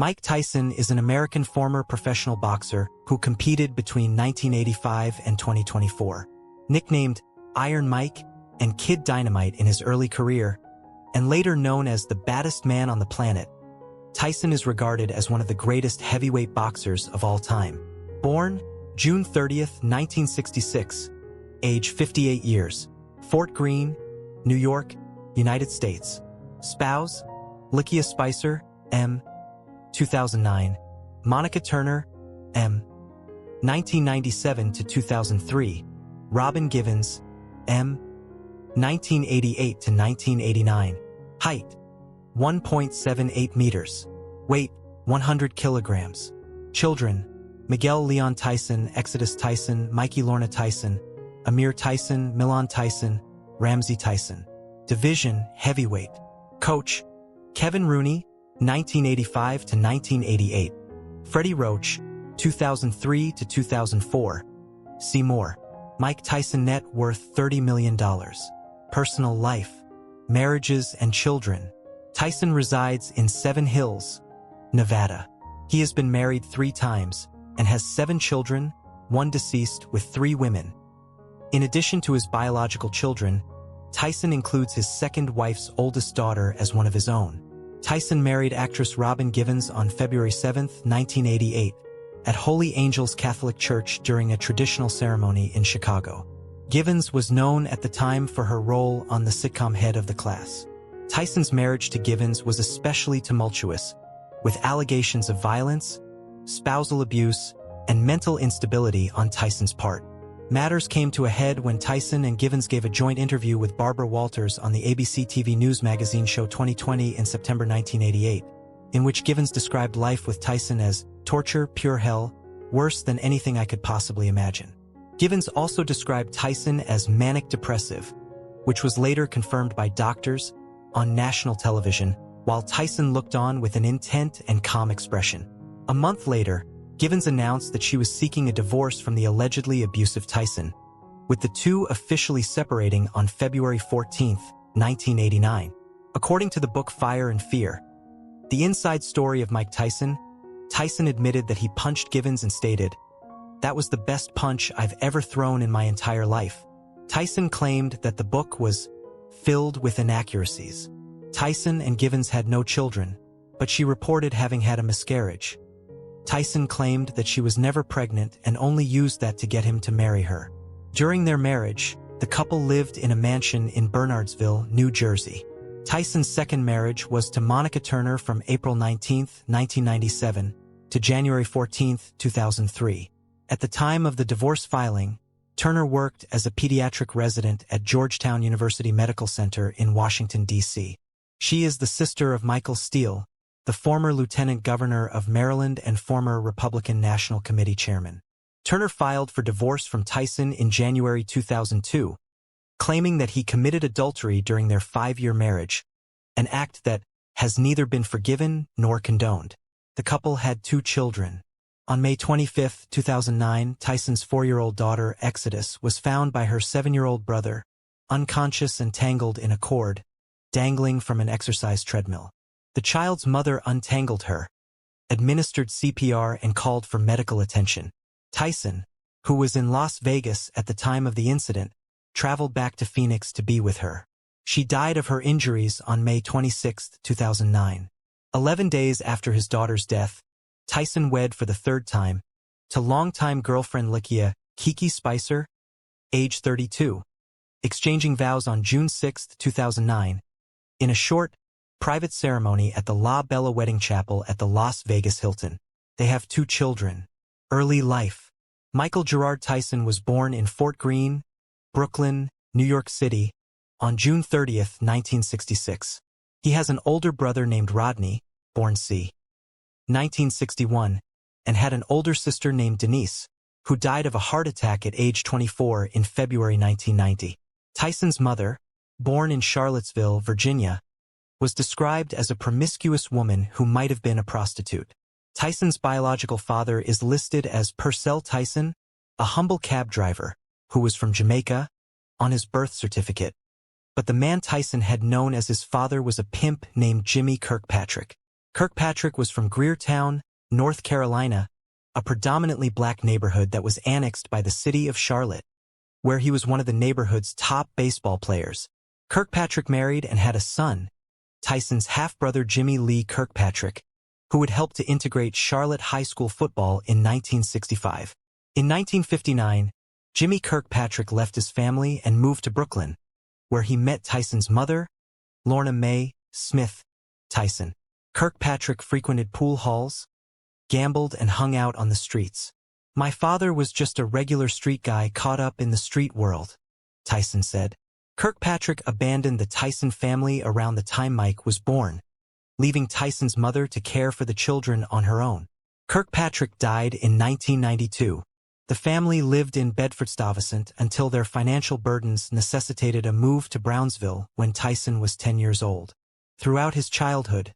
Mike Tyson is an American former professional boxer who competed between 1985 and 2024. Nicknamed Iron Mike and Kid Dynamite in his early career, and later known as the baddest man on the planet, Tyson is regarded as one of the greatest heavyweight boxers of all time. Born June 30th, 1966, age 58 years, Fort Greene, New York, United States. Spouse, Likia Spicer, M. 2009, Monica Turner, M. 1997 to 2003, Robin Givens, M. 1988 to 1989. Height, 1.78 meters. Weight, 100 kilograms. Children, Miguel Leon Tyson, Exodus Tyson, Mikey Lorna Tyson, Amir Tyson, Milan Tyson, Ramsey Tyson. Division, heavyweight. Coach, Kevin Rooney, 1985 to 1988. Freddie Roach, 2003 to 2004. See more. Mike Tyson net worth $30 million. Personal life, marriages and children. Tyson resides in Seven Hills, Nevada. He has been married 3 times and has 7 children, 1 deceased with 3 women. In addition to his biological children, Tyson includes his second wife's oldest daughter as one of his own. Tyson married actress Robin Givens on February 7, 1988, at Holy Angels Catholic Church during a traditional ceremony in Chicago. Givens was known at the time for her role on the sitcom Head of the Class. Tyson's marriage to Givens was especially tumultuous, with allegations of violence, spousal abuse, and mental instability on Tyson's part. Matters came to a head when Tyson and Givens gave a joint interview with Barbara Walters on the ABC TV News magazine show 2020 in September 1988, in which Givens described life with Tyson as torture, pure hell, worse than anything I could possibly imagine. Givens also described Tyson as manic depressive, which was later confirmed by doctors on national television, while Tyson looked on with an intent and calm expression. A month later, Givens announced that she was seeking a divorce from the allegedly abusive Tyson, with the two officially separating on February 14, 1989. According to the book Fire and Fear, the inside story of Mike Tyson, Tyson admitted that he punched Givens and stated, "That was the best punch I've ever thrown in my entire life." Tyson claimed that the book was filled with inaccuracies. Tyson and Givens had no children, but she reported having had a miscarriage. Tyson claimed that she was never pregnant and only used that to get him to marry her. During their marriage, the couple lived in a mansion in Bernardsville, New Jersey. Tyson's second marriage was to Monica Turner from April 19, 1997 to January 14, 2003. At the time of the divorce filing, Turner worked as a pediatric resident at Georgetown University Medical Center in Washington, D.C. She is the sister of Michael Steele, the former lieutenant governor of Maryland and former Republican National Committee chairman. Turner filed for divorce from Tyson in January 2002, claiming that he committed adultery during their 5-year marriage, an act that has neither been forgiven nor condoned. The couple had 2 children. On May 25, 2009, Tyson's 4-year-old daughter, Exodus, was found by her 7-year-old brother, unconscious and tangled in a cord, dangling from an exercise treadmill. The child's mother untangled her, administered CPR, and called for medical attention. Tyson, who was in Las Vegas at the time of the incident, traveled back to Phoenix to be with her. She died of her injuries on May 26, 2009. 11 days after his daughter's death, Tyson wed for the 3rd time to longtime girlfriend Likia Kiki Spicer, age 32, exchanging vows on June 6, 2009, in a short, private ceremony at the La Bella Wedding Chapel at the Las Vegas Hilton. They have 2 children. Early life. Michael Gerard Tyson was born in Fort Greene, Brooklyn, New York City, on June 30, 1966. He has an older brother named Rodney, born c. 1961, and had an older sister named Denise, who died of a heart attack at age 24 in February 1990. Tyson's mother, born in Charlottesville, Virginia, was described as a promiscuous woman who might have been a prostitute. Tyson's biological father is listed as Purcell Tyson, a humble cab driver, who was from Jamaica, on his birth certificate. But the man Tyson had known as his father was a pimp named Jimmy Kirkpatrick. Kirkpatrick was from Greertown, North Carolina, a predominantly black neighborhood that was annexed by the city of Charlotte, where he was one of the neighborhood's top baseball players. Kirkpatrick married and had a son, Tyson's half-brother Jimmy Lee Kirkpatrick, who would help to integrate Charlotte high school football in 1965. In 1959, Jimmy Kirkpatrick left his family and moved to Brooklyn, where he met Tyson's mother, Lorna Mae Smith Tyson. Kirkpatrick frequented pool halls, gambled, and hung out on the streets. "My father was just a regular street guy caught up in the street world," Tyson said. Kirkpatrick abandoned the Tyson family around the time Mike was born, leaving Tyson's mother to care for the children on her own. Kirkpatrick died in 1992. The family lived in Bedford-Stuyvesant until their financial burdens necessitated a move to Brownsville when Tyson was 10 years old. Throughout his childhood,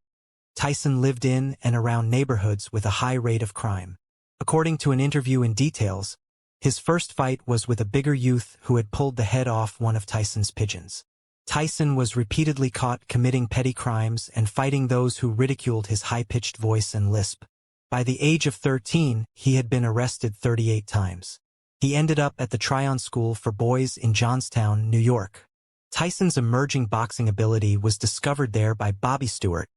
Tyson lived in and around neighborhoods with a high rate of crime. According to an interview in Details, his first fight was with a bigger youth who had pulled the head off one of Tyson's pigeons. Tyson was repeatedly caught committing petty crimes and fighting those who ridiculed his high-pitched voice and lisp. By the age of 13, he had been arrested 38 times. He ended up at the Tryon School for Boys in Johnstown, New York. Tyson's emerging boxing ability was discovered there by Bobby Stewart,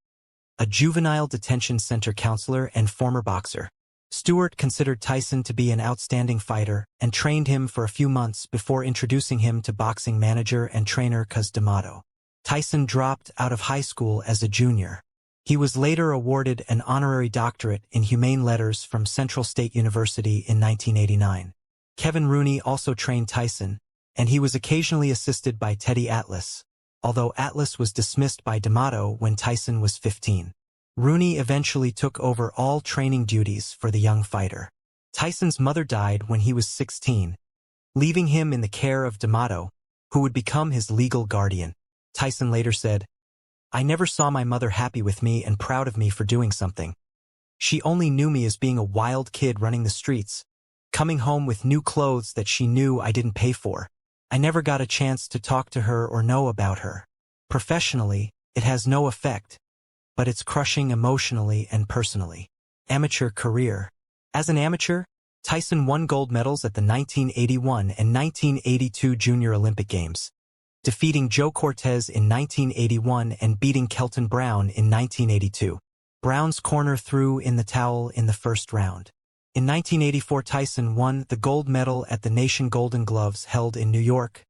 a juvenile detention center counselor and former boxer. Stewart considered Tyson to be an outstanding fighter and trained him for a few months before introducing him to boxing manager and trainer Cus D'Amato. Tyson dropped out of high school as a junior. He was later awarded an honorary doctorate in humane letters from Central State University in 1989. Kevin Rooney also trained Tyson, and he was occasionally assisted by Teddy Atlas, although Atlas was dismissed by D'Amato when Tyson was 15. Rooney eventually took over all training duties for the young fighter. Tyson's mother died when he was 16, leaving him in the care of D'Amato, who would become his legal guardian. Tyson later said, "I never saw my mother happy with me and proud of me for doing something. She only knew me as being a wild kid running the streets, coming home with new clothes that she knew I didn't pay for. I never got a chance to talk to her or know about her. Professionally, it has no effect, but it's crushing emotionally and personally." Amateur career. As an amateur, Tyson won gold medals at the 1981 and 1982 Junior Olympic Games, defeating Joe Cortez in 1981 and beating Kelton Brown in 1982. Brown's corner threw in the towel in the first round. In 1984, Tyson won the gold medal at the Nation Golden Gloves held in New York,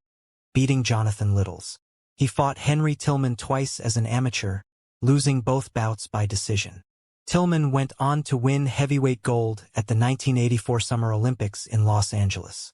beating Jonathan Littles. He fought Henry Tillman twice as an amateur, losing both bouts by decision. Tillman went on to win heavyweight gold at the 1984 Summer Olympics in Los Angeles.